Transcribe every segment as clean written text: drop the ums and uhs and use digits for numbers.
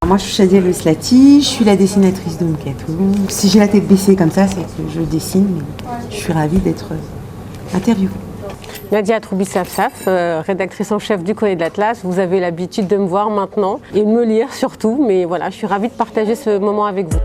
Moi je suis Shadia El Ouslati, je suis la dessinatrice d'Oum Katoum. Si j'ai la tête baissée comme ça, c'est que je dessine, mais je suis ravie d'être interviewée. Nadia Troubi-Safsaf, rédactrice en chef du Courrier de l'Atlas. Vous avez l'habitude de me voir maintenant et de me lire surtout, mais voilà, je suis ravie de partager ce moment avec vous.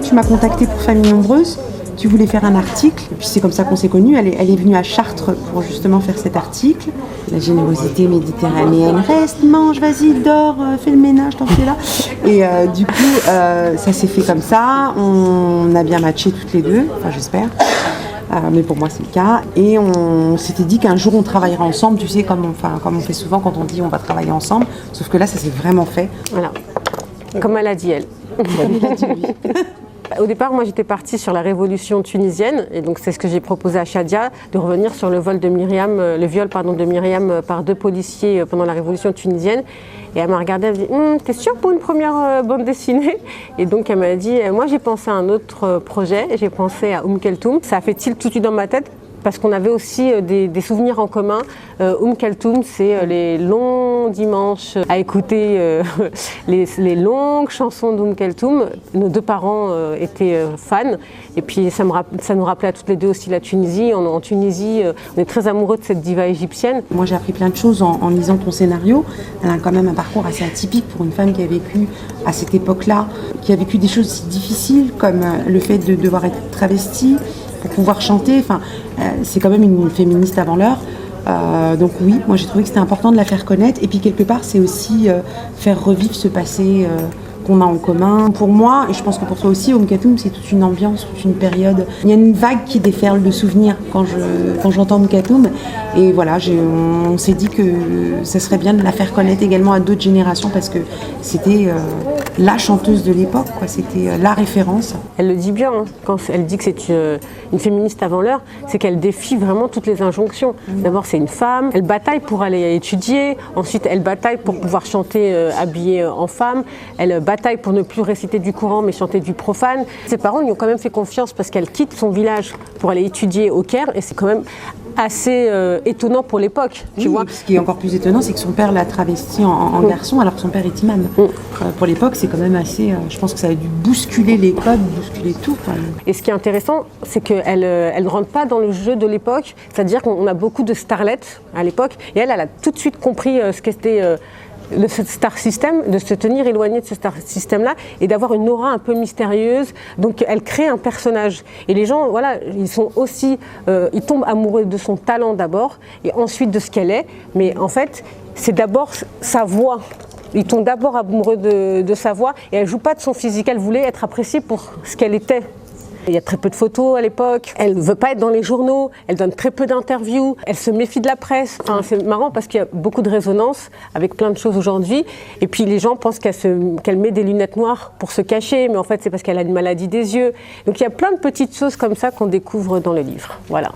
Tu m'as contactée pour Famille Nombreuse, tu voulais faire un article, et puis c'est comme ça qu'on s'est connus. Elle est venue à Chartres pour justement faire cet article. La générosité méditerranéenne, reste, mange, vas-y, dors, fais le ménage tant que tu es là. Et du coup, ça s'est fait comme ça, on a bien matché toutes les deux, enfin j'espère. Mais pour moi c'est le cas. Et on s'était dit qu'un jour on travaillera ensemble, tu sais, comme on fait souvent quand on dit on va travailler ensemble. Sauf que là ça s'est vraiment fait. Voilà, comme elle a dit elle. Comme il a dit lui. Au départ, moi j'étais partie sur la révolution tunisienne et donc c'est ce que j'ai proposé à Shadia, de revenir sur le viol de Myriam par 2 policiers pendant la révolution tunisienne. Et elle m'a regardée, elle m'a dit « T'es sûre pour une première bande dessinée ?» Et donc elle m'a dit « Moi j'ai pensé à un autre projet, j'ai pensé à Kaltoum. Ça a fait tilt tout de suite dans ma tête. » Parce qu'on avait aussi des souvenirs en commun. Kaltoum, c'est les longs dimanches à écouter les longues chansons Kaltoum. Nos 2 parents étaient fans. Et puis ça nous rappelait à toutes les deux aussi la Tunisie. En Tunisie, on est très amoureux de cette diva égyptienne. Moi j'ai appris plein de choses en lisant ton scénario. Elle a quand même un parcours assez atypique pour une femme qui a vécu à cette époque-là, qui a vécu des choses si difficiles comme le fait de devoir être travestie pour pouvoir chanter. Enfin, c'est quand même une féministe avant l'heure. Donc oui, moi j'ai trouvé que c'était important de la faire connaître. Et puis quelque part, c'est aussi faire revivre ce passé qu'on a en commun. Pour moi, et je pense que pour toi aussi, Kaltoum, c'est toute une ambiance, toute une période. Il y a une vague qui déferle de souvenirs quand j'entends Kaltoum. Et voilà, on s'est dit que ça serait bien de la faire connaître également à d'autres générations parce que c'était la chanteuse de l'époque, quoi. C'était la référence. Elle le dit bien, hein, quand elle dit que c'est une féministe avant l'heure, c'est qu'elle défie vraiment toutes les injonctions. D'abord, c'est une femme, elle bataille pour aller étudier, ensuite elle bataille pour pouvoir chanter habillée en femme, elle bataille pour ne plus réciter du Coran mais chanter du profane. Ses parents lui ont quand même fait confiance parce qu'elle quitte son village pour aller étudier au Caire et c'est quand même assez étonnant pour l'époque, tu vois. Ce qui est encore plus étonnant, c'est que son père l'a travesti en garçon alors que son père est imam. Pour l'époque, c'est quand même assez... je pense que ça a dû bousculer les codes, bousculer tout. Et ce qui est intéressant, c'est qu'elle ne rentre pas dans le jeu de l'époque, c'est-à-dire qu'on a beaucoup de starlettes à l'époque, et elle a tout de suite compris ce qu'était... le star system, de se tenir éloigné de ce star system-là et d'avoir une aura un peu mystérieuse. Donc elle crée un personnage. Et les gens, voilà, ils sont aussi, ils tombent amoureux de son talent d'abord et ensuite de ce qu'elle est. Mais en fait, c'est d'abord sa voix. Ils tombent d'abord amoureux de sa voix et elle ne joue pas de son physique. Elle voulait être appréciée pour ce qu'elle était. Il y a très peu de photos à l'époque, elle ne veut pas être dans les journaux, elle donne très peu d'interviews, elle se méfie de la presse. Enfin, c'est marrant parce qu'il y a beaucoup de résonance avec plein de choses aujourd'hui. Et puis les gens pensent qu'elle met des lunettes noires pour se cacher, mais en fait c'est parce qu'elle a une maladie des yeux. Donc il y a plein de petites choses comme ça qu'on découvre dans le livre. Voilà.